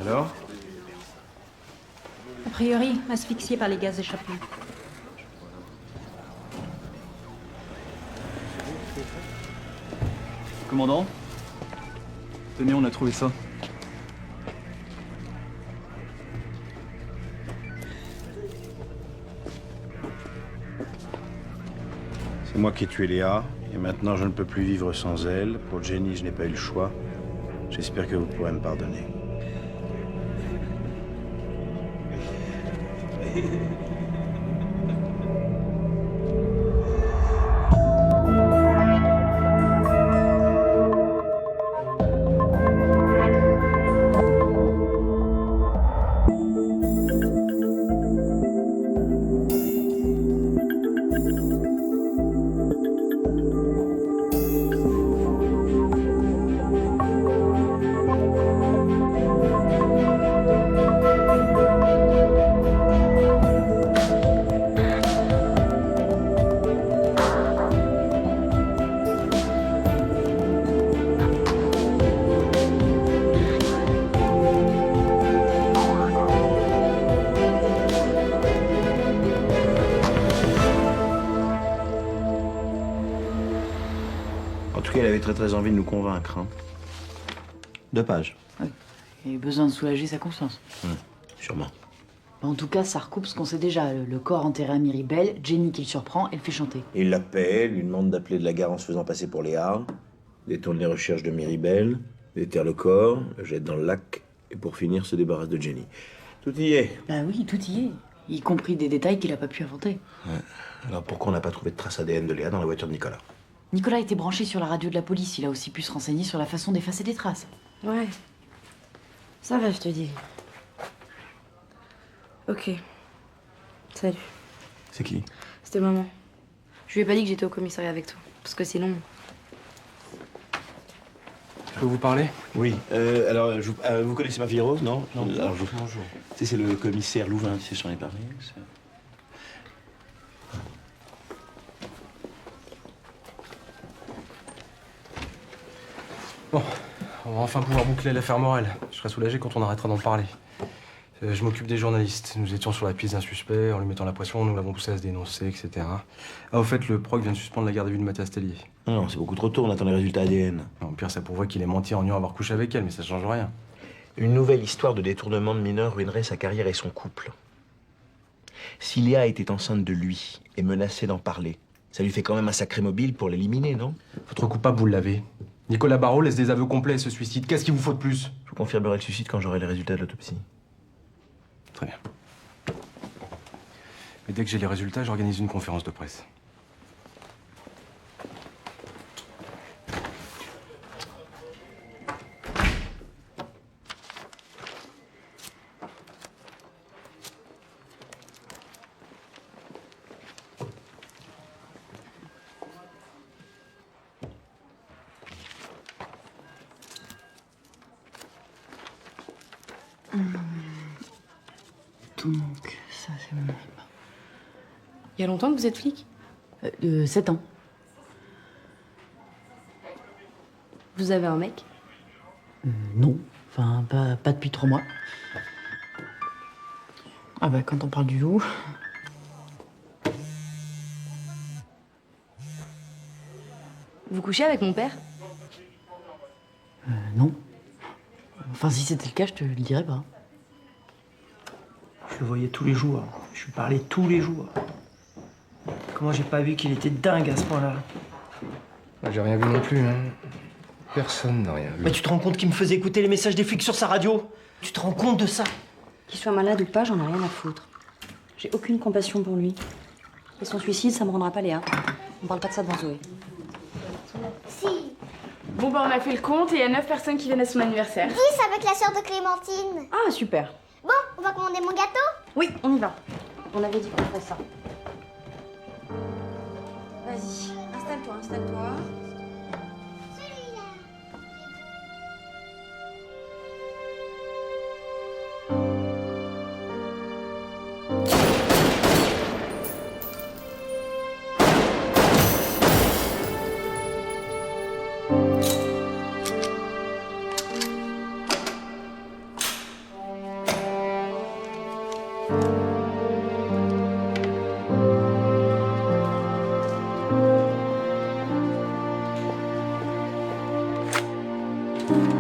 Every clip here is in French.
Alors? A priori, asphyxié par les gaz échappés. Commandant? Tenez, on a trouvé ça. C'est moi qui ai tué Léa, et maintenant je ne peux plus vivre sans elle. Pour Jenny, je n'ai pas eu le choix. J'espère que vous pourrez me pardonner. En tout cas, elle avait très envie de nous convaincre. Hein. 2 pages. Ouais. Il a eu besoin de soulager sa conscience. Sûrement. En tout cas, ça recoupe ce qu'on sait déjà. Le corps enterré à Miribel, Jenny qui le surprend et le fait chanter. Il l'appelle, lui demande d'appeler de la gare en se faisant passer pour Léa, détourne les recherches de Miribel, déterre le corps, le jette dans le lac, et pour finir, se débarrasse de Jenny. Tout y est. Bah oui, tout y est. Y compris des détails qu'il a pas pu inventer. Ouais. Alors pourquoi on n'a pas trouvé de trace ADN de Léa dans la voiture de Nicolas? Nicolas était branché sur la radio de la police. Il a aussi pu se renseigner sur la façon d'effacer des traces. Ouais. Ça va, je te dis. Ok. Salut. C'est qui? C'était maman. Je lui ai pas dit que j'étais au commissariat avec toi. Parce que sinon... Je peux vous parler? Oui. Alors, vous connaissez ma fille Rose, non? Non. Alors, Bonjour. Tu sais, c'est le commissaire Louvain, tu sais, j'en ai parlé. Bon, on va enfin pouvoir boucler l'affaire Morel. Je serai soulagé quand on arrêtera d'en parler. Je m'occupe des journalistes. Nous étions sur la piste d'un suspect. En lui mettant la pression, nous l'avons poussé à se dénoncer, etc. Ah, au fait, le proc vient de suspendre la garde à vue de Mathias Tellier. Non, c'est beaucoup trop tôt, on attend les résultats ADN. Au pire, ça prouverait qu'il ait menti en niant avoir couché avec elle, mais ça change rien. Une nouvelle histoire de détournement de mineurs ruinerait sa carrière et son couple. Si Léa était enceinte de lui et menacée d'en parler, ça lui fait quand même un sacré mobile pour l'éliminer, non? Votre coupable, vous l'avez. Nicolas Barrault laisse des aveux complets et se suicide. Qu'est-ce qu'il vous faut de plus? Je vous confirmerai le suicide quand j'aurai les résultats de l'autopsie. Très bien. Mais dès que j'ai les résultats, j'organise une conférence de presse. Donc, ça c'est bon. Il y a longtemps que vous êtes flic? 7 ans. Vous avez un mec? Non. Enfin, pas depuis 3 mois. Ah bah, quand on parle du loup... Vous couchez avec mon père? Non. Enfin, si c'était le cas, je te le dirais pas. Je le voyais tous les jours. Je lui parlais tous les jours. Comment j'ai pas vu qu'il était dingue à ce point-là? J'ai rien vu non plus, hein. Personne n'a rien vu. Mais tu te rends compte qu'il me faisait écouter les messages des flics sur sa radio? Tu te rends compte de ça? Qu'il soit malade ou pas, j'en ai rien à foutre. J'ai aucune compassion pour lui. Et son suicide, ça me rendra pas Léa. On parle pas de ça devant Zoé. Bon, bah, on a fait le compte et il y a 9 personnes qui viennent à son anniversaire. 10 avec la sœur de Clémentine. Ah, super. Bon, on va commander mon gâteau? Oui, on y va. On avait dit qu'on ferait ça. Vas-y, installe-toi, installe-toi. Celui-là. L'enfoiré.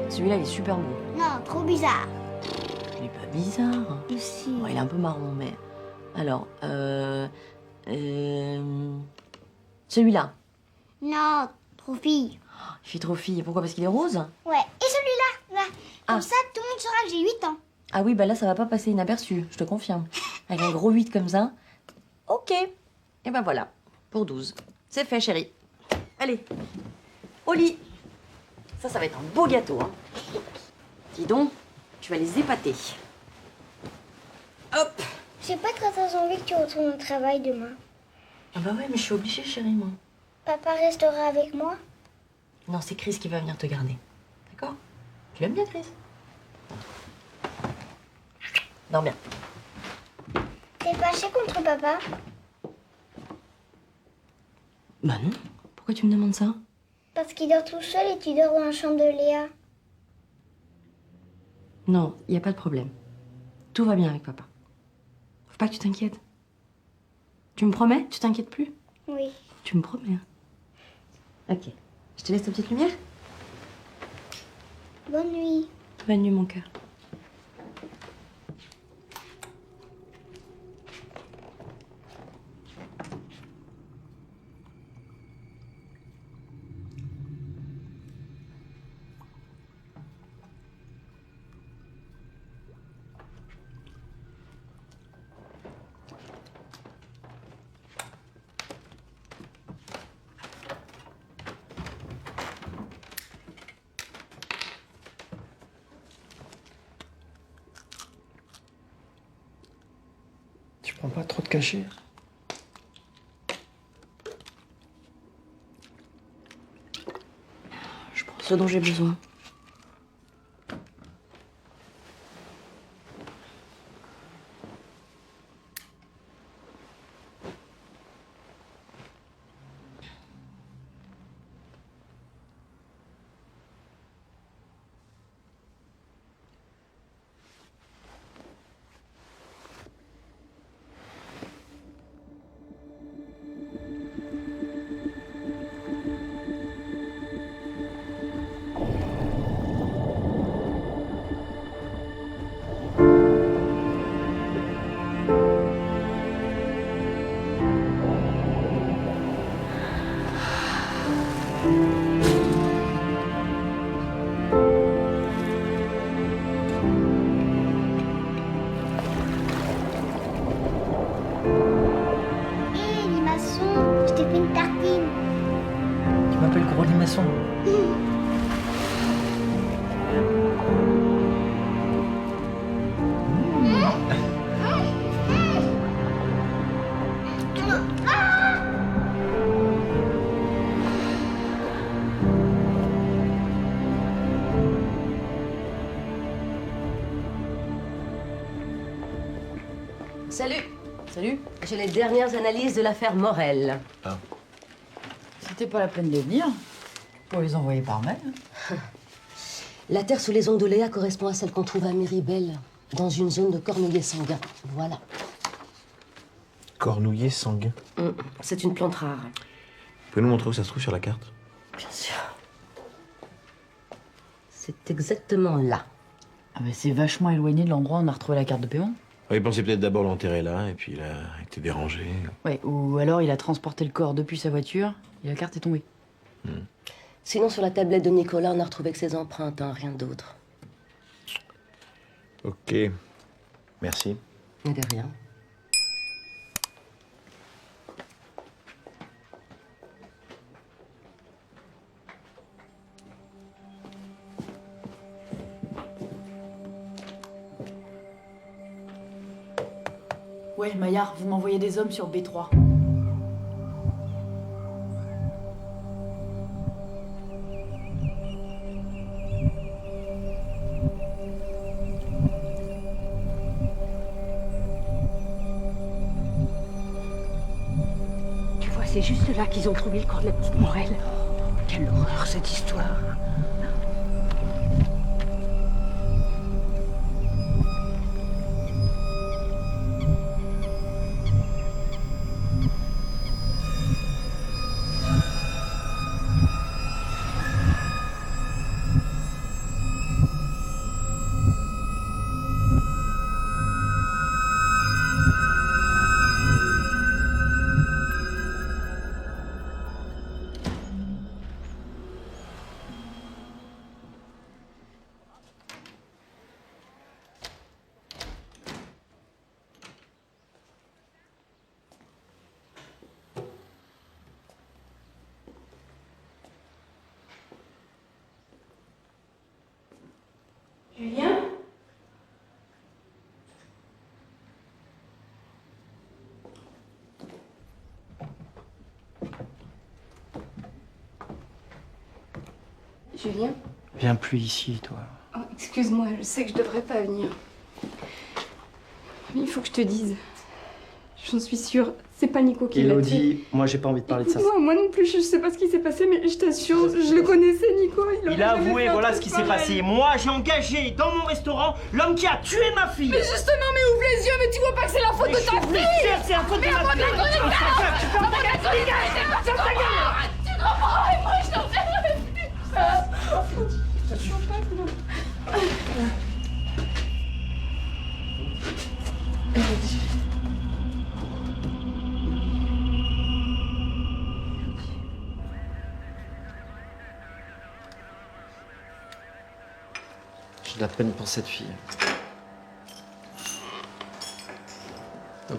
Celui-là, il est super beau. Non, trop bizarre. Il est pas bizarre. Si. Bon, il est un peu marron, mais... Alors, celui-là. Non, trop fille. Il fait trop fille. Pourquoi? Parce qu'il est rose? Ouais, et celui-là, là. Comme Ah. ça, tout le monde saura que j'ai 8 ans. Ah oui, bah là, ça va pas passer inaperçu, je te confirme. Avec un gros 8 comme ça. Ok. Et ben voilà, pour 12. C'est fait, chérie. Allez, au lit. Ça va être un beau gâteau, hein. Dis donc, tu vas les épater. Hop. J'ai pas très envie que tu retournes au travail demain. Ah bah ouais, mais je suis obligée, chérie, moi. Papa restera avec moi. Non, c'est Chris qui va venir te garder. D'accord? Tu l'aimes bien, Chris? Dors bien. T'es fâché contre papa? Bah non. Pourquoi tu me demandes ça? Parce qu'il dort tout seul et tu dors dans la chambre de Léa. Non, y a pas de problème. Tout va bien avec papa. Faut pas que tu t'inquiètes. Tu me promets? Tu t'inquiètes plus? Oui. Tu me promets, hein? Ok. Je te laisse ta petite lumière? Bonne nuit. Bonne nuit, mon cœur. Tu prends pas trop de cachet? Je prends ce dont j'ai besoin. Hé, limaçon, je t'ai fait une tartine. Tu m'appelles gros limaçon? Salut. Salut. J'ai les dernières analyses de l'affaire Morel. C'était pas la peine de les venir. Pour les envoyer par mail. La terre sous les ongles de Léa correspond à celle qu'on trouve à Miribel, dans une zone de cornouiller sanguin. Voilà. Cornouiller sanguin. C'est une plante rare. Vous pouvez nous montrer où ça se trouve sur la carte? Bien sûr. C'est exactement là. Ah bah c'est vachement éloigné de l'endroit où on a retrouvé la carte de paiement. Il pensait peut-être d'abord l'enterrer là, et puis il a été dérangé. Ouais, ou alors il a transporté le corps depuis sa voiture et la carte est tombée. Sinon, sur la tablette de Nicolas, on a retrouvé que ses empreintes, hein, rien d'autre. Ok. Merci. Mais de rien. Ouais, Maillard, vous m'envoyez des hommes sur B3. juste là qu'ils ont trouvé le corps de la petite Morel. Quelle horreur, cette histoire. Julien? Julien? Viens plus ici, toi. Oh, excuse-moi, je sais que je devrais pas venir. Mais il faut que je te dise. J'en suis sûre, c'est pas Nico qui l'a tué. Elodie, moi j'ai pas envie de parler de ça. Moi non plus, je sais pas ce qui s'est passé, mais je t'assure, je le connaissais, Nico. Il a avoué, voilà ce qui s'est passé. Moi, j'ai engagé dans mon restaurant l'homme qui a tué ma fille. Mais justement, mais ouvre les yeux, mais tu vois pas que c'est la faute de ta fille. C'est la faute de ma fille. Tu comprends, et moi je t'en fais J'ai de la peine pour cette fille.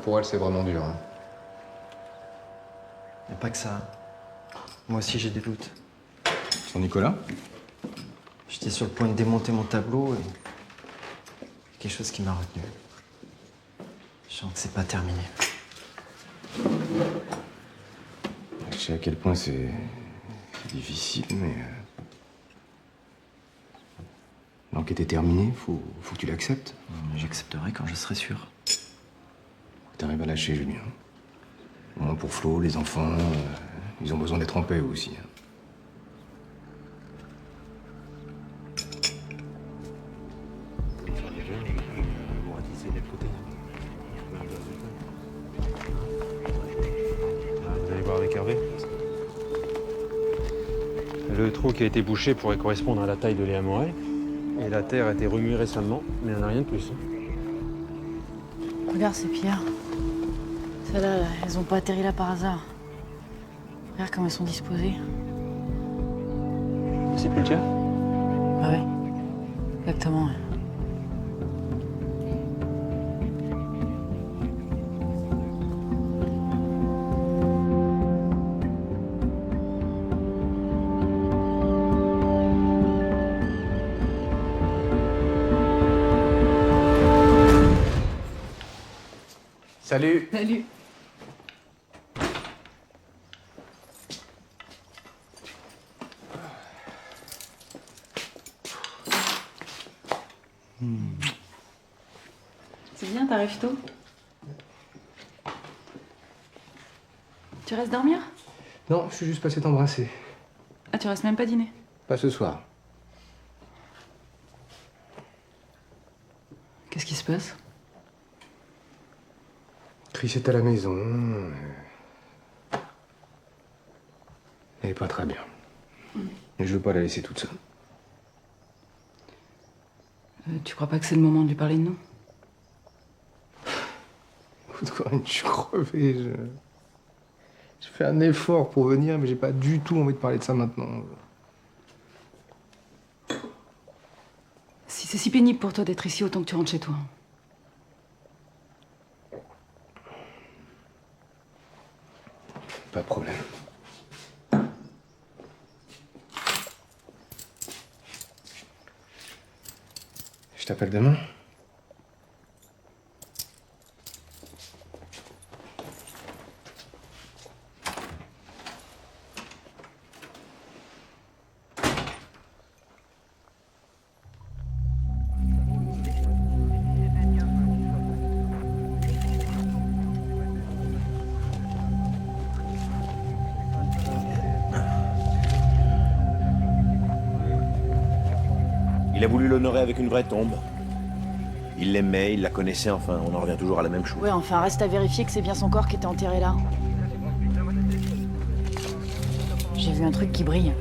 Pour elle, c'est vraiment dur. Hein. Y a pas que ça. Moi aussi, j'ai des doutes. Sur Nicolas? J'étais sur le point de démonter mon tableau et... quelque chose qui m'a retenu. Je sens que c'est pas terminé. Je sais à quel point c'est difficile, mais... L'enquête est terminée, faut que tu l'acceptes. J'accepterai quand je serai sûr. T'arrives à lâcher, Julien. Au moins pour Flo, les enfants, ils ont besoin d'être en paix eux aussi. Hein. Vous allez voir avec Hervé. Le trou qui a été bouché pourrait correspondre à la taille de Léa Morel. Et la terre a été remuée récemment, mais il n'y en a rien de plus. Regarde ces pierres. Celles-là, elles ont pas atterri là par hasard. Regarde comment elles sont disposées. C'est plus le tien? Ah ouais, exactement. Ouais. Salut. Salut. C'est bien, t'arrives tôt. Tu restes dormir? Non, je suis juste passé t'embrasser. Ah, tu restes même pas dîner? Pas ce soir. Qu'est-ce qui se passe? Chris est à la maison. Elle est pas très bien. Et je veux pas la laisser toute seule. Tu crois pas que c'est le moment de lui parler de nous? Écoute, Corinne, je suis crevé. Je fais un effort pour venir, mais j'ai pas du tout envie de parler de ça maintenant. Si c'est si pénible pour toi d'être ici, autant que tu rentres chez toi. Pas de problème. Je t'appelle demain. Il a voulu l'honorer avec une vraie tombe. Il l'aimait, il la connaissait, enfin, on en revient toujours à la même chose. Ouais, enfin, reste à vérifier que c'est bien son corps qui était enterré là. J'ai vu un truc qui brille.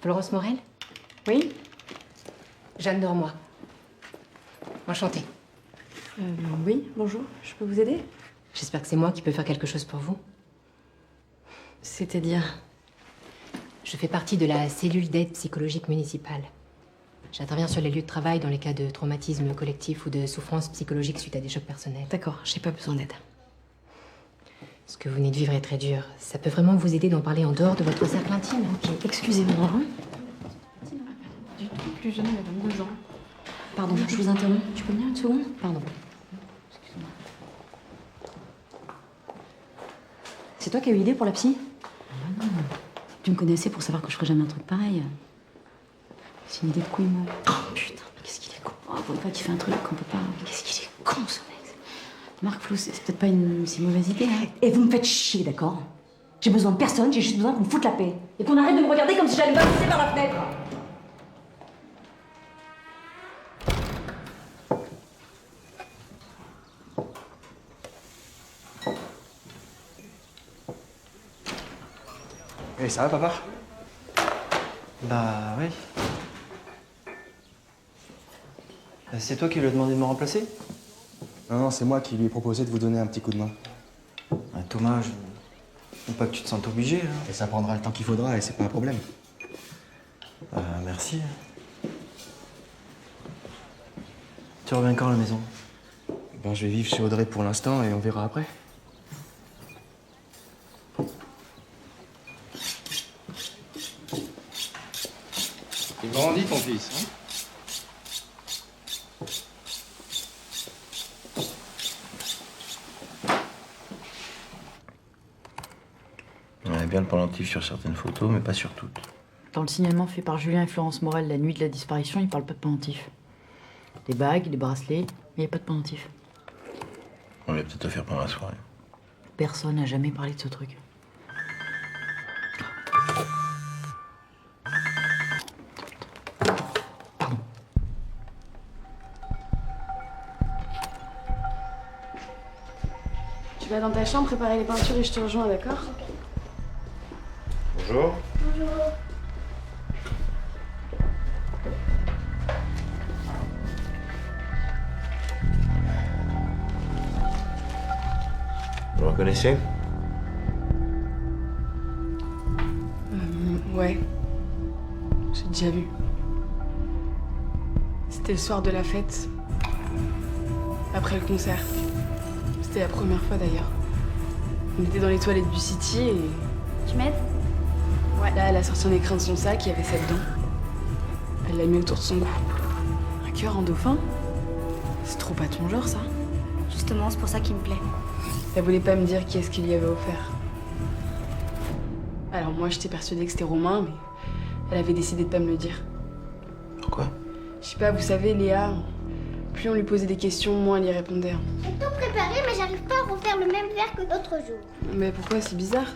Florence Morel? Oui? Jeanne Dormois. Enchantée. Oui, bonjour. Je peux vous aider? J'espère que c'est moi qui peux faire quelque chose pour vous. C'est-à-dire? Je fais partie de la cellule d'aide psychologique municipale. J'interviens sur les lieux de travail dans les cas de traumatisme collectif ou de souffrance psychologique suite à des chocs personnels. D'accord, j'ai pas besoin d'aide. Ce que vous venez de vivre est très dur. Ça peut vraiment vous aider d'en parler en dehors de votre cercle intime. Ok, excusez-moi. Du tout plus jeune, elle a 22 ans. Pardon, je vous interromps. Tu peux venir une seconde? Pardon. Excuse-moi. C'est toi qui as eu l'idée pour la psy? Ah non. Tu me connaissais pour savoir que je ferais jamais un truc pareil. C'est une idée de couille, moi. Oh putain, mais qu'est-ce qu'il est con. Oh, pour une fois qu'il fait un truc qu'on peut pas... Qu'est-ce qu'il est con, ce mec. Marc, Flo, c'est peut-être pas une si mauvaise idée, hein. Et vous me faites chier, d'accord? J'ai besoin de personne, j'ai juste besoin qu'on me foute la paix. Et qu'on arrête de me regarder comme si j'allais me balancer par la fenêtre. Et ça va, papa? Bah oui. C'est toi qui lui as demandé de me remplacer? Non, c'est moi qui lui ai proposé de vous donner un petit coup de main. Thomas, je veux pas que tu te sentes obligé, là. Et ça prendra le temps qu'il faudra et c'est pas un problème. Merci. Tu reviens quand à la maison? Ben, je vais vivre chez Audrey pour l'instant et on verra après. Il grandit ton fils, hein? On a bien le pendentif sur certaines photos, mais pas sur toutes. Dans le signalement fait par Julien et Florence Morel la nuit de la disparition, ils parlent pas de pendentif. Des bagues, des bracelets, mais il n'y a pas de pendentif. On va peut-être offert pendant la soirée. Personne n'a jamais parlé de ce truc. Tu vas dans ta chambre préparer les peintures et je te rejoins, d'accord? Bonjour. Bonjour. Vous le reconnaissez? Ouais. J'ai déjà vu. C'était le soir de la fête. Après le concert. C'était la première fois d'ailleurs. On était dans les toilettes du City et... Tu m'aides? Ouais. Là, elle a sorti un écrin de son sac, il y avait ça dedans. Elle l'a mis autour de son cou. Un cœur en dauphin? C'est trop pas ton genre, ça. Justement, c'est pour ça qu'il me plaît. Elle voulait pas me dire qui est-ce qu'il lui avait offert. Alors moi, j'étais persuadée que c'était Romain, mais elle avait décidé de pas me le dire. Pourquoi? Je sais pas, vous savez, Léa, plus on lui posait des questions, moins elle y répondait. J'ai tout préparé, mais j'arrive pas à refaire le même verre que l'autre jour. Mais pourquoi? C'est bizarre.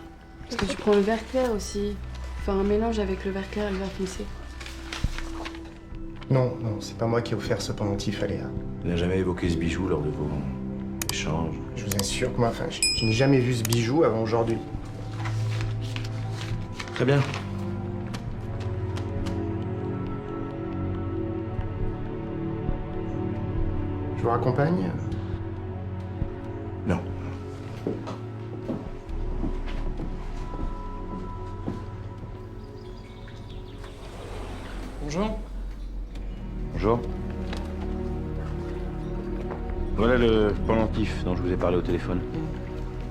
Parce que tu prends le vert clair aussi. Enfin, un mélange avec le vert clair et le vert foncé. Non, c'est pas moi qui ai offert ce pendentif à Léa. Vous n'avez jamais évoqué ce bijou lors de vos échanges? Je vous assure que moi, je n'ai jamais vu ce bijou avant aujourd'hui. Très bien. Je vous raccompagne? Non. Bonjour. Bonjour. Voilà le pendentif dont je vous ai parlé au téléphone.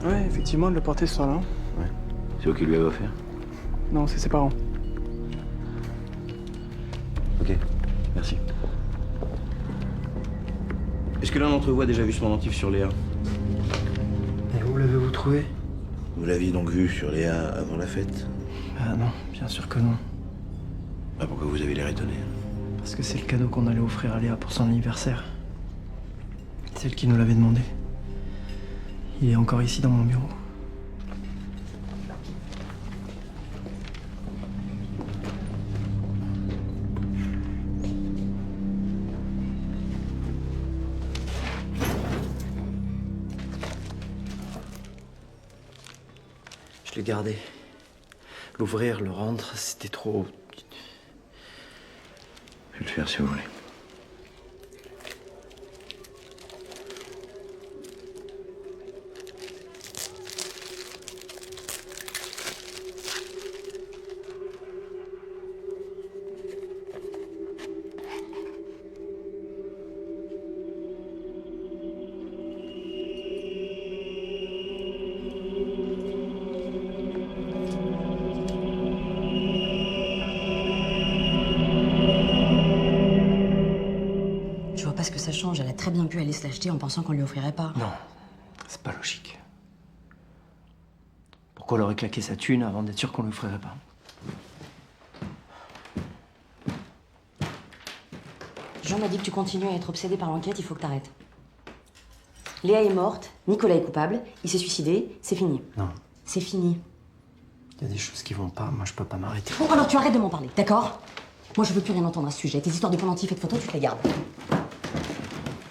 Ouais, effectivement, elle le portait ce soir-là. Ouais. C'est vous qui lui avez offert? Non, c'est ses parents. Ok. Merci. Est-ce que l'un d'entre vous a déjà vu ce pendentif sur Léa? Et où l'avez-vous trouvé? Vous l'aviez donc vu sur Léa avant la fête? Ah non, bien sûr que non. Ah, pourquoi vous avez l'air étonné? Parce que c'est le cadeau qu'on allait offrir à Léa pour son anniversaire. C'est elle qui nous l'avait demandé. Il est encore ici dans mon bureau. Je l'ai gardé. L'ouvrir, le rendre, c'était trop... Je vais le faire si vous voulez. Je vois pas ce que ça change. Elle a très bien pu aller se l'acheter en pensant qu'on lui offrirait pas. Non, c'est pas logique. Pourquoi elle aurait claqué sa thune avant d'être sûr qu'on lui offrirait pas? Jean m'a dit que tu continues à être obsédé par l'enquête, il faut que t'arrêtes. Léa est morte, Nicolas est coupable, il s'est suicidé, c'est fini. Non. C'est fini. Il y a des choses qui vont pas, moi je peux pas m'arrêter. Bon, alors tu arrêtes de m'en parler, d'accord? Moi je veux plus rien entendre à ce sujet. Tes histoires de pendentifs et de photos, tu te les gardes.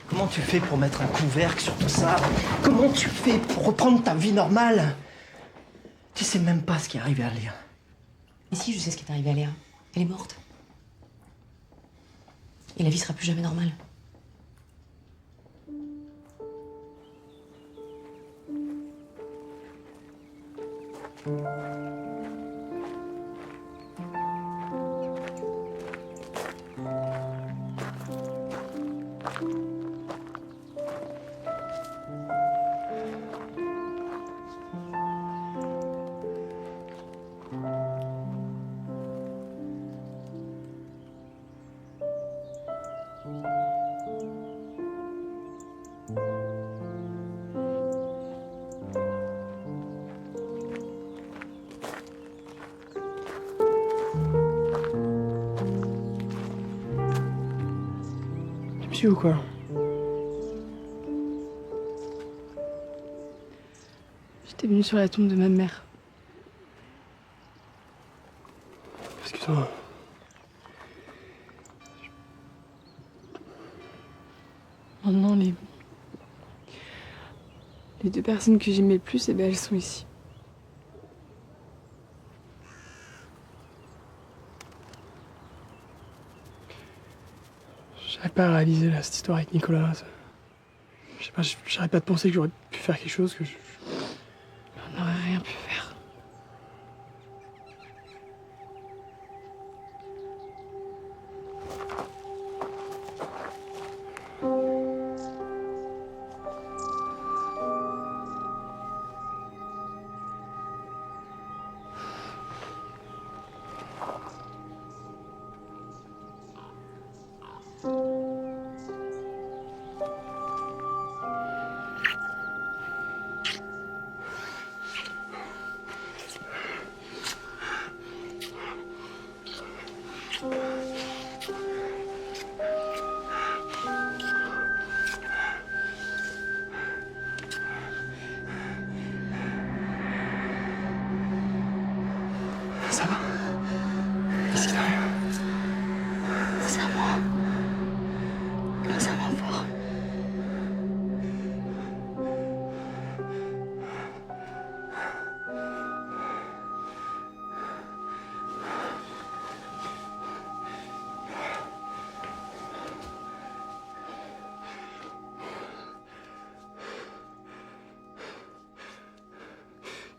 Comment tu fais pour mettre un couvercle sur tout ça? Comment tu fais pour reprendre ta vie normale? Tu sais même pas ce qui est arrivé à Léa. Mais si, je sais ce qui est arrivé à Léa. Elle est morte. Et la vie sera plus jamais normale. Ou quoi? J'étais venue sur la tombe de ma mère. Excuse-moi. Maintenant, les deux personnes que j'aimais le plus, eh ben, elles sont ici. J'arrive pas à réaliser là, cette histoire avec Nicolas. Je sais pas, j'arrête pas de penser que j'aurais pu faire quelque chose que je... On n'aurait rien pu faire. Ça va? Qu'est-ce qu'il arrive? C'est à moi. Grâce à mon fort.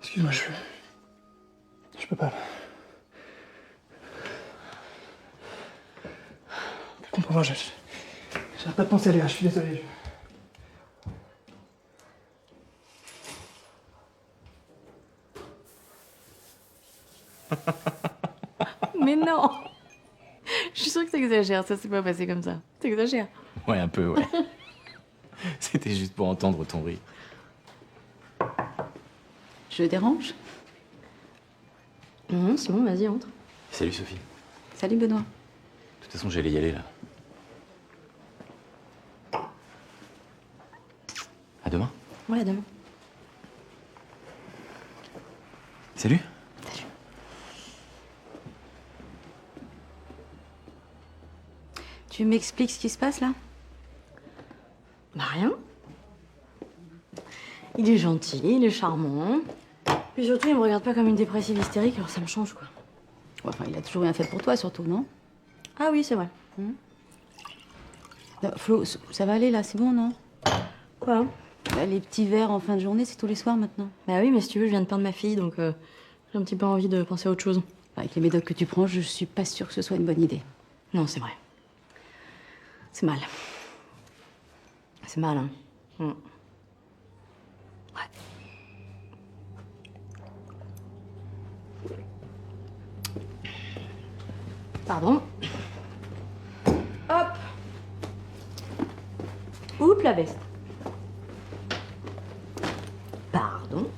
Excuse-moi, je peux pas. Je comprends pas, j'arrête pas de penser à Léa, je suis désolé. Mais non! Je suis sûre que t'as T'exagères, ça s'est pas passé comme ça. T'exagères. Ouais, un peu, ouais. C'était juste pour entendre ton rire. Je dérange? Non, c'est bon, vas-y, entre. Salut Sophie. Salut Benoît. De toute façon, j'allais y aller là. À demain. Ouais, à demain. Salut. Salut. Tu m'expliques ce qui se passe là? Bah rien. Il est gentil, il est charmant. Puis surtout, il me regarde pas comme une dépressive hystérique, alors ça me change, quoi. Ouais, enfin, il a toujours rien fait pour toi, surtout, non? Ah oui, c'est vrai. Non, Flo, ça va aller là, c'est bon, non? Quoi? Là, les petits verres en fin de journée, c'est tous les soirs maintenant. Bah oui, mais si tu veux, je viens de perdre ma fille, donc j'ai un petit peu envie de penser à autre chose. Avec les médocs que tu prends, je suis pas sûre que ce soit une bonne idée. Non, c'est vrai. C'est mal. C'est mal, hein. Ouais. Pardon. Hop. Oups, la veste. Pardon.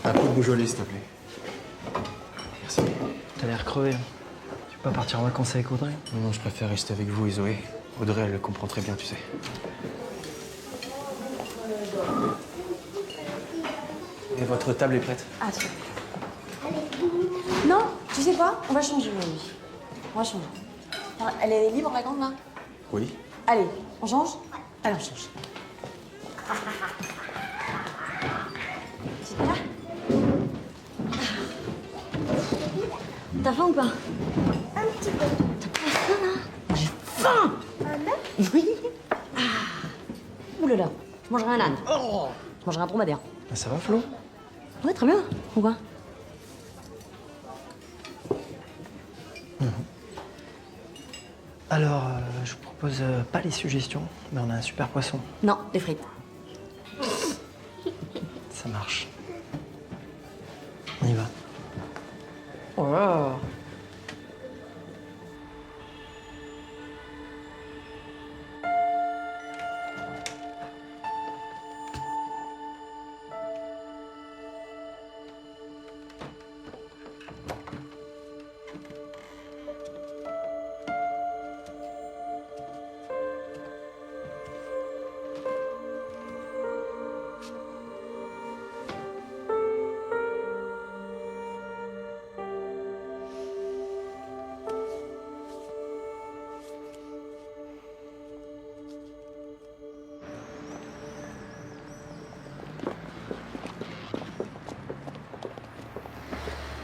Un coup de bougeolet, s'il te plaît. Merci. T'as l'air crevé. Tu peux pas partir en vacances avec Audrey? Non, je préfère rester avec vous et Zoé. Audrey, elle le comprend très bien, tu sais. Et votre table est prête? Ah, tu Non, tu sais quoi? On va changer, oui. On va changer. Enfin, elle est libre, la grande, là? Oui. Allez, on change? Allez, on change. C'est là? T'as faim ou pas? Un petit peu. T'as pas faim, là? J'ai faim! Un œuf? Oui. Ah. Ouh là là, je mangerai un âne. Oh. Je mangerai un dromadaire. Ah, ça va, Flo? Ouais, très bien. Pourquoi? Alors, je vous propose pas les suggestions, mais on a un super poisson. Non, des frites. Ça marche. On y va. Oh là.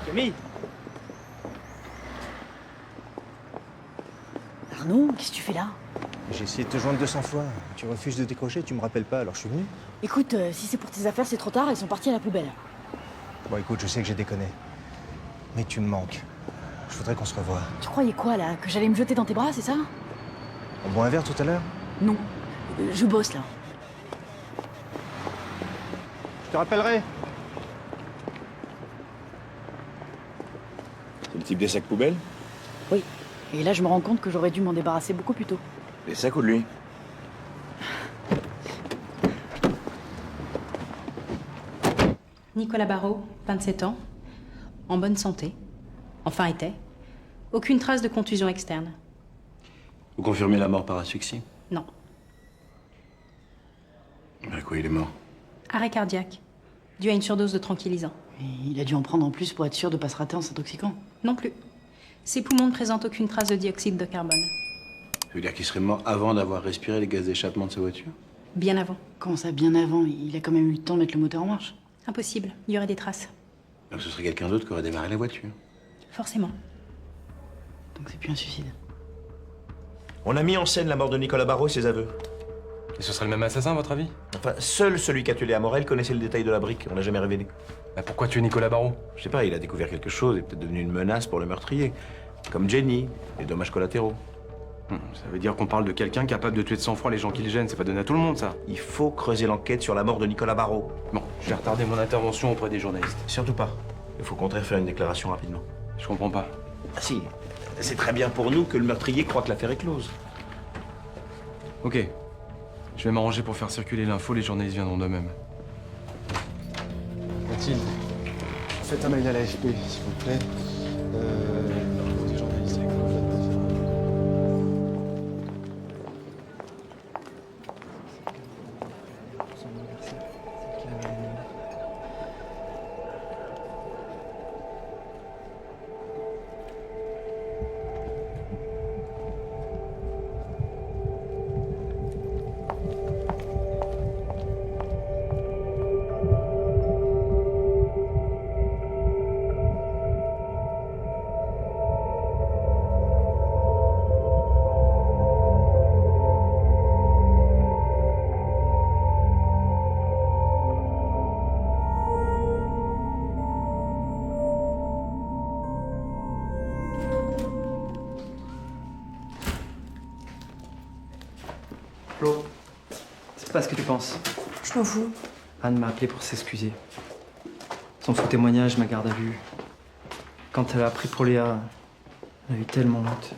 Camille! Arnaud, qu'est-ce que tu fais là? J'ai essayé de te joindre 200 fois. Tu refuses de décrocher, tu me rappelles pas, alors je suis venu. Écoute, si c'est pour tes affaires, c'est trop tard, ils sont partis à la poubelle. Bon, écoute, je sais que j'ai déconné. Mais tu me manques. Je voudrais qu'on se revoie. Tu croyais quoi, là? Que j'allais me jeter dans tes bras, c'est ça? On boit un verre tout à l'heure? Non. Je bosse, là. Je te rappellerai. C'est le type des sacs poubelles? Oui. Et là, je me rends compte que j'aurais dû m'en débarrasser beaucoup plus tôt. Les sacs ou de lui? Nicolas Barrault, 27 ans, en bonne santé, enfin était. Aucune trace de contusion externe. Vous confirmez la mort par asphyxie? Non. À quoi il est mort? Arrêt cardiaque, dû à une surdose de tranquillisant. Et il a dû en prendre en plus pour être sûr de pas se rater en s'intoxiquant. Non plus. Ses poumons ne présentent aucune trace de dioxyde de carbone. Ça veut dire qu'il serait mort avant d'avoir respiré les gaz d'échappement de sa voiture? Bien avant. Comment ça, bien avant? Il a quand même eu le temps de mettre le moteur en marche. Impossible, il y aurait des traces. Donc ce serait quelqu'un d'autre qui aurait démarré la voiture. Forcément. Donc c'est plus un suicide. On a mis en scène la mort de Nicolas Barrault et ses aveux. Et ce serait le même assassin, à votre avis? Enfin, seul celui qui a tué Léa Morel connaissait le détail de la brique. On l'a jamais révélé. Bah pourquoi tuer Nicolas Barrault? Je sais pas, il a découvert quelque chose et peut-être devenu une menace pour le meurtrier. Comme Jenny, les dommages collatéraux. Ça veut dire qu'on parle de quelqu'un capable de tuer de sang-froid les gens qui le gênent. C'est pas donné à tout le monde, ça. Il faut creuser l'enquête sur la mort de Nicolas Barrault. Bon, je vais retarder mon intervention auprès des journalistes. Surtout pas. Il faut au contraire faire une déclaration rapidement. Je comprends pas. Ah si, c'est très bien pour nous que le meurtrier croit que l'affaire est close. Ok. Je vais m'arranger pour faire circuler l'info, les journalistes viendront d'eux-mêmes. Mathilde, faites un mail à l'AFP, s'il vous plaît. Des journalistes avec vous. Flo, c'est pas ce que tu penses. Je m'en fous. Anne m'a appelé pour s'excuser. Son faux-témoignage, ma garde à vue. Quand elle a appris pour Léa, elle a eu tellement honte.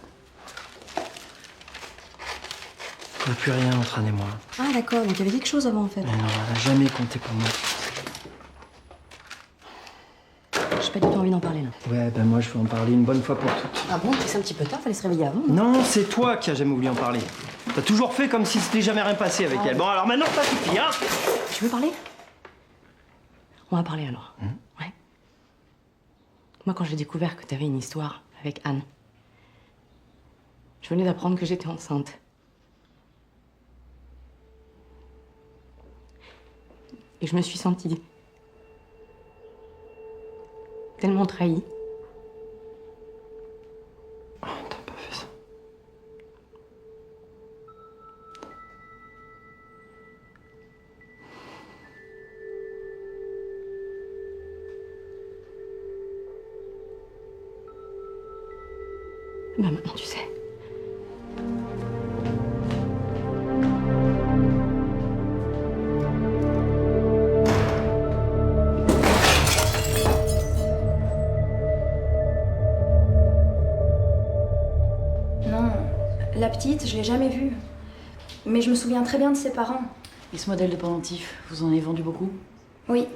Il n'y a plus rien entre Anne et moi. Ah d'accord, donc il y avait quelque chose avant en fait. Mais non, elle n'a jamais compté pour moi. J'ai pas du tout envie d'en parler là. Ouais, ben moi je veux en parler une bonne fois pour toutes. Ah bon, c'est un petit peu tard, fallait se réveiller avant. Non, c'est toi qui as jamais voulu en parler. T'as toujours fait comme si c'était jamais rien passé avec elle. Bon, alors maintenant, ça suffit, hein? Tu veux parler? On va parler alors. Ouais. Moi, quand j'ai découvert que t'avais une histoire avec Anne, je venais d'apprendre que j'étais enceinte. Et je me suis sentie tellement trahie. Oh, t'as pas fait ça. Ben maintenant, tu sais. Non, la petite, je l'ai jamais vue. Mais je me souviens très bien de ses parents. Et ce modèle de pendentif, vous en avez vendu beaucoup? Oui,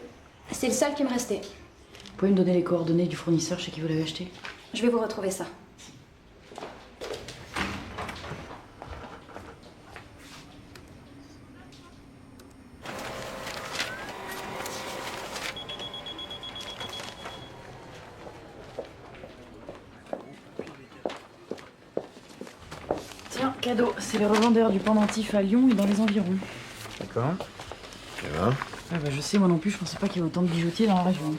c'est le seul qui me restait. Vous pouvez me donner les coordonnées du fournisseur chez qui vous l'avez acheté? Je vais vous retrouver ça. Tiens, cadeau, c'est les revendeurs du pendentif à Lyon et dans les environs. D'accord. Ça va. Ah bah je sais, moi non plus, je pensais pas qu'il y avait autant de bijoutiers dans la région.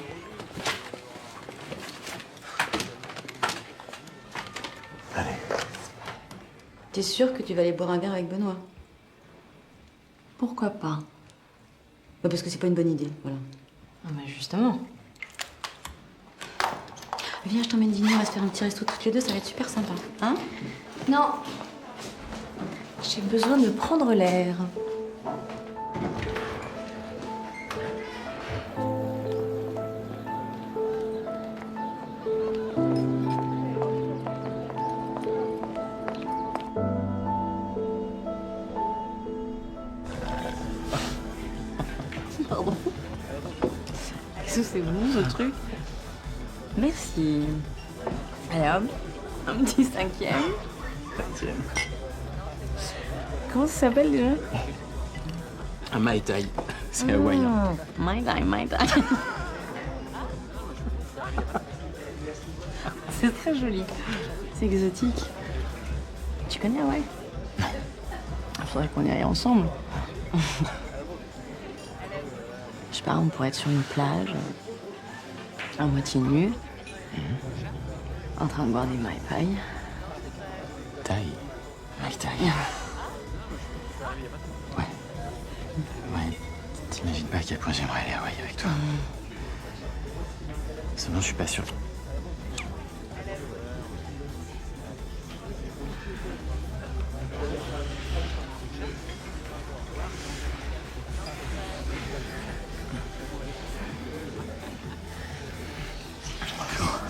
Allez. T'es sûre que tu vas aller boire un verre avec Benoît? Pourquoi pas? Bah parce que c'est pas une bonne idée, voilà. Ah bah justement. Viens, je t'emmène dîner, on va se faire un petit resto toutes les deux, ça va être super sympa. Hein? Non, J'ai besoin de prendre l'air. Pardon. Qu'est-ce que c'est bon ce truc? Merci. Allez hop, un petit cinquième. Comment ça s'appelle déjà? Un Mai Tai. C'est hawaïen. Mai Tai, Mai Tai. C'est très joli. C'est exotique. Tu connais Hawaï? Non. Il faudrait qu'on y aille ensemble. Je sais pas, on pourrait être sur une plage, à moitié nu, en train de boire des Mai Tai. Tai. Mai Tai. Ouais. T'imagines pas à quel point j'aimerais aller à Hawaï avec toi. Seulement, je suis pas sûr.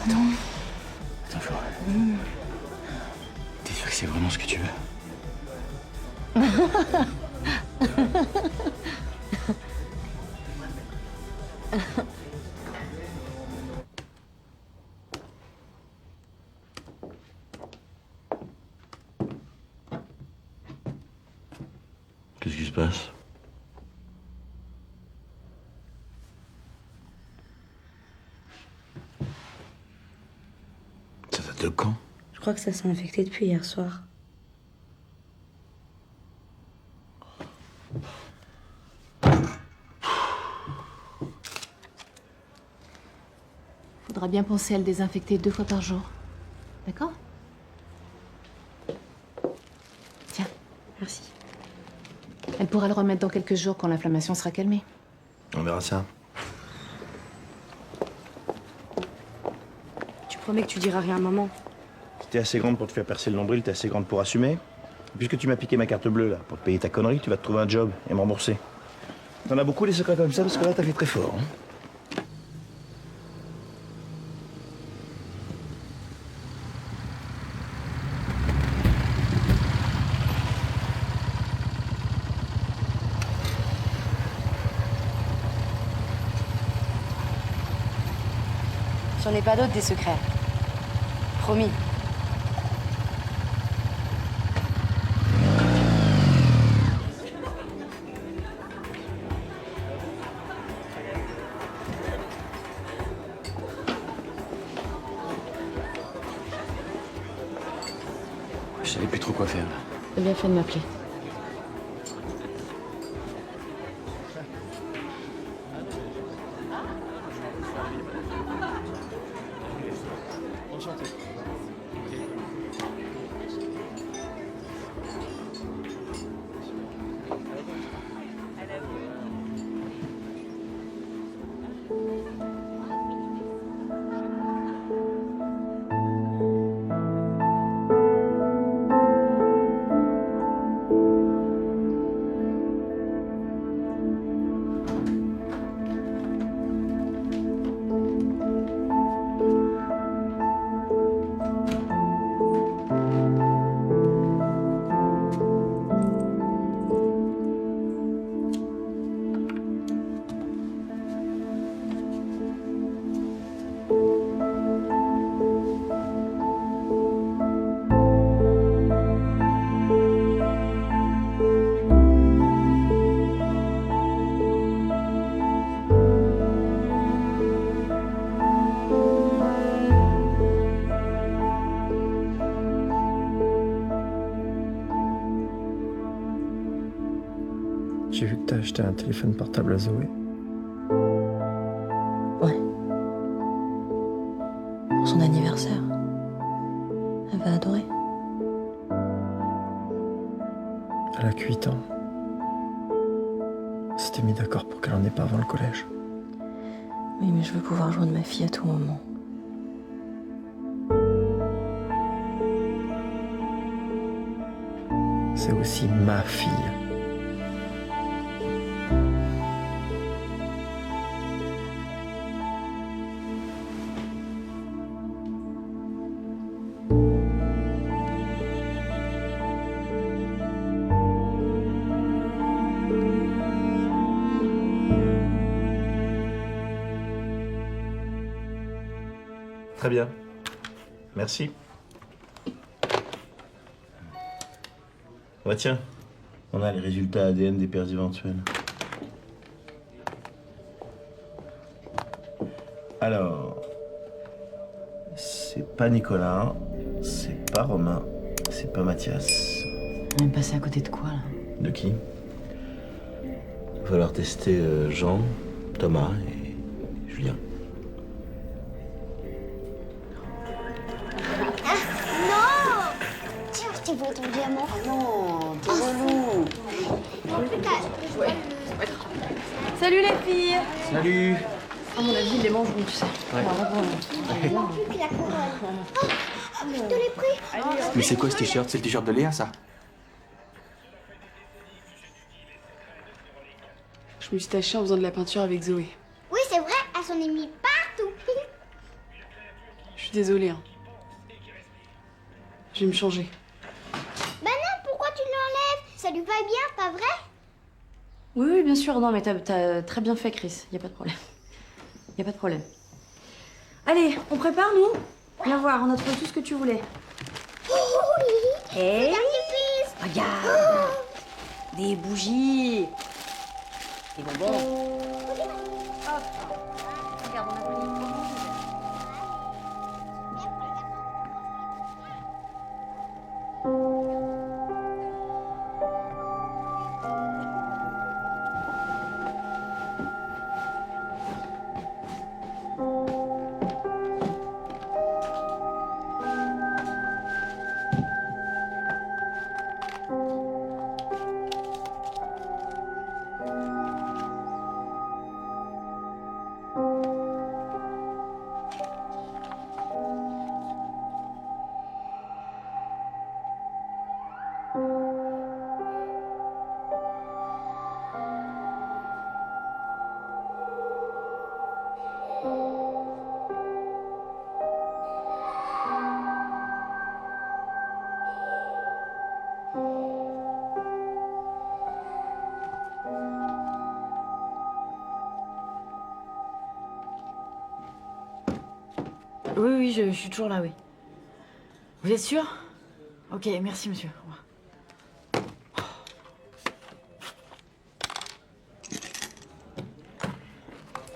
Attends, Flo. T'es sûr que c'est vraiment ce que tu veux? Qu'est-ce qui se passe? Ça date de quand? Je crois que ça s'est infecté depuis hier soir. Faudra bien penser à le désinfecter 2 fois par jour. D'accord? Tiens. Merci. Elle pourra le remettre dans quelques jours quand l'inflammation sera calmée. On verra ça. Tu promets que tu diras rien à maman? Si t'es assez grande pour te faire percer le nombril, t'es assez grande pour assumer. Puisque tu m'as piqué ma carte bleue, là, pour te payer ta connerie, tu vas te trouver un job et me rembourser. T'en as beaucoup des secrets comme ça, parce que là, t'as fait très fort. Hein. J'en ai pas d'autres des secrets. Promis. Je savais plus trop quoi faire, là. T'as bien fait de m'appeler. J'ai vu que t'as acheté un téléphone portable à Zoé. Ouais. Pour son anniversaire. Elle va adorer. Elle a que 8 ans. On s'était mis d'accord pour qu'elle en ait pas avant le collège. Oui, mais je veux pouvoir joindre ma fille à tout moment. C'est aussi ma fille. Très bien. Merci. Bah tiens, on a les résultats ADN des pères éventuels. Alors, c'est pas Nicolas, c'est pas Romain, c'est pas Mathias. On est passé à côté de quoi, là? De qui? Il va falloir tester Jean, Thomas et Julien. Non! Tiens, je t'ai volé ton diamant. Ah non, t'es relou. Salut les filles. Salut. À mon avis, ils les mangeront, tu sais. Ouais. Non plus que la couronne. Oh, je te l'ai pris. Mais c'est quoi ce t-shirt? C'est le t-shirt de Léa, ça? Je me suis tachée en faisant de la peinture avec Zoé. Oui, c'est vrai, elle s'en est mis partout. suis désolée. Hein. Je vais me changer. Bah non, pourquoi tu l'enlèves? Ça lui va bien, pas vrai? Oui, bien sûr. Non, mais t'as très bien fait, Chris. Y a pas de problème. Y a pas de problème. Allez, on prépare, nous? Viens voir, on a trouvé tout ce que tu voulais. Oui. Hey. Regarde. Regarde. Des bougies. Des bonbons. Hop. Regarde, on a pris des bonbons. Oui, je suis toujours là, oui. Vous êtes sûr? Ok, merci, monsieur. Au revoir.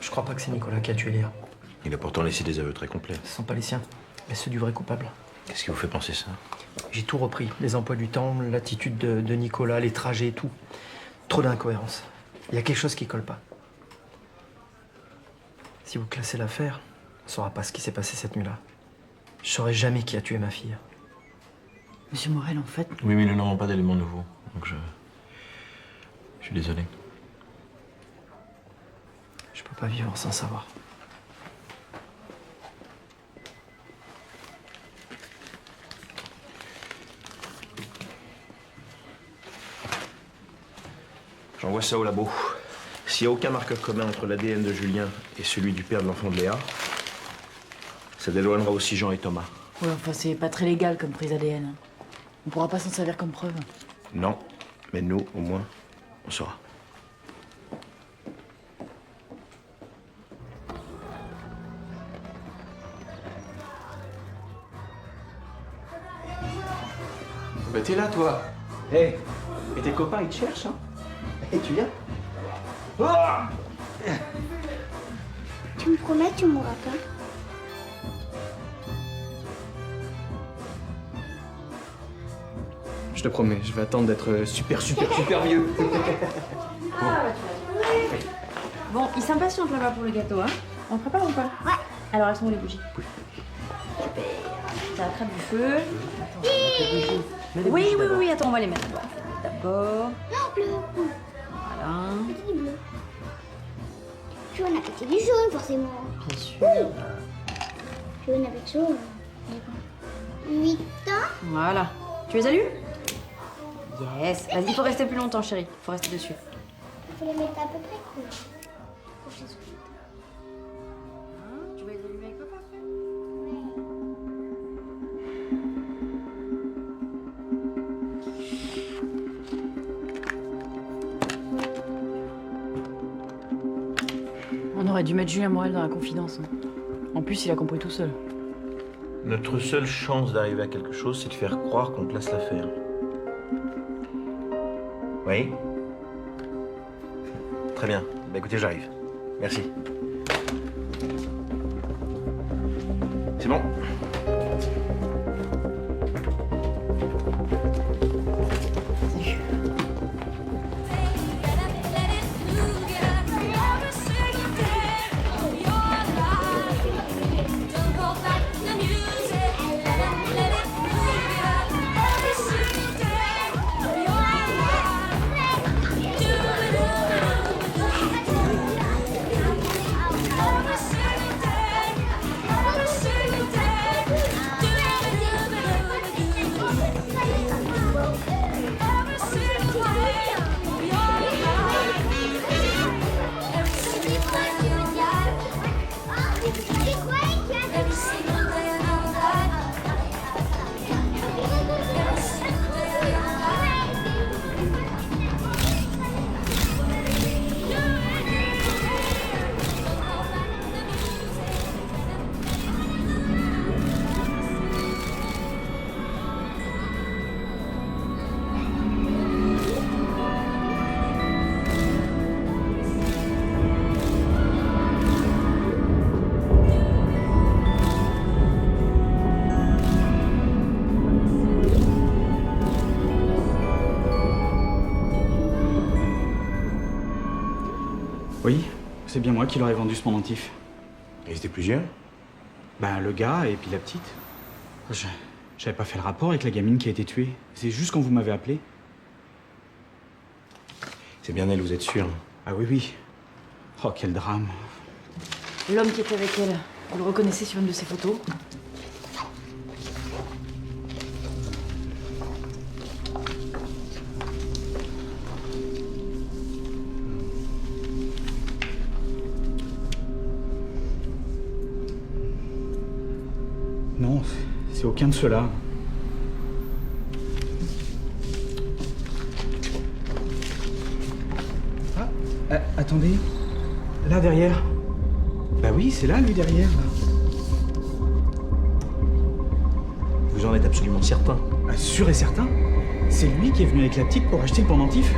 Je crois pas que c'est Nicolas qui a tué Léa. Il a pourtant laissé des aveux très complets. Ce sont pas les siens, mais ceux du vrai coupable. Qu'est-ce qui vous fait penser ça? J'ai tout repris. Les emplois du temps, l'attitude de Nicolas, les trajets, tout. Trop d'incohérences. Il y a quelque chose qui colle pas. Si vous classez l'affaire, on saura pas ce qui s'est passé cette nuit-là. Je saurai jamais qui a tué ma fille. Monsieur Morel, en fait... Oui, mais nous n'avons pas d'éléments nouveaux. Donc je suis désolé. Je peux pas vivre sans savoir. J'envoie ça au labo. S'il n'y a aucun marqueur commun entre l'ADN de Julien et celui du père de l'enfant de Léa, ça déloignera aussi Jean et Thomas. Ouais, enfin, c'est pas très légal comme prise ADN. On pourra pas s'en servir comme preuve. Non, mais nous, au moins, on saura. Bah t'es là, toi. Hé, hey. Et tes copains, ils te cherchent, hein? Et tu viens? Oh, Tu me promets, tu mourras pas? je te promets, je vais attendre d'être super vieux. Ah, bah tu l'as trouvé. Bon, il s'impatiente là-bas pour le gâteau, hein? On prépare ou pas? Ouais. Alors, elles sont où les bougies? Super. Ça attrape du feu. Attends, oui, attends, on va les mettre d'abord. Non, bleu. Voilà. Petit bleu. Jaune avec du jaune, forcément. Bien sûr. Jaune avec jaune. 8 ans. Voilà. Tu les as lus? Yes. Vas-y, il faut rester plus longtemps, chérie. Il faut rester dessus. Il faut les mettre à peu près cool. Tu vas les allumer avec papa après? On aurait dû mettre Julien Morel dans la confidence. Hein. En plus, il a compris tout seul. Notre seule chance d'arriver à quelque chose, c'est de faire croire qu'on classe l'affaire. Oui? Très bien. Bah écoutez, j'arrive. Merci. C'est bon. C'est bien moi qui leur ai vendu ce pendentif. Et ils étaient plusieurs? Ben, le gars et puis la petite. J'avais pas fait le rapport avec la gamine qui a été tuée. C'est juste quand vous m'avez appelé. C'est bien elle, vous êtes sûr? Ah oui, oui. Oh, quel drame. L'homme qui était avec elle, vous le reconnaissez sur une de ses photos? Non, c'est aucun de ceux-là. Ah, attendez. Là, derrière. Bah oui, c'est là, lui, derrière. Vous en êtes absolument certain? Ah, sûr et certain. C'est lui qui est venu avec la petite pour acheter le pendentif.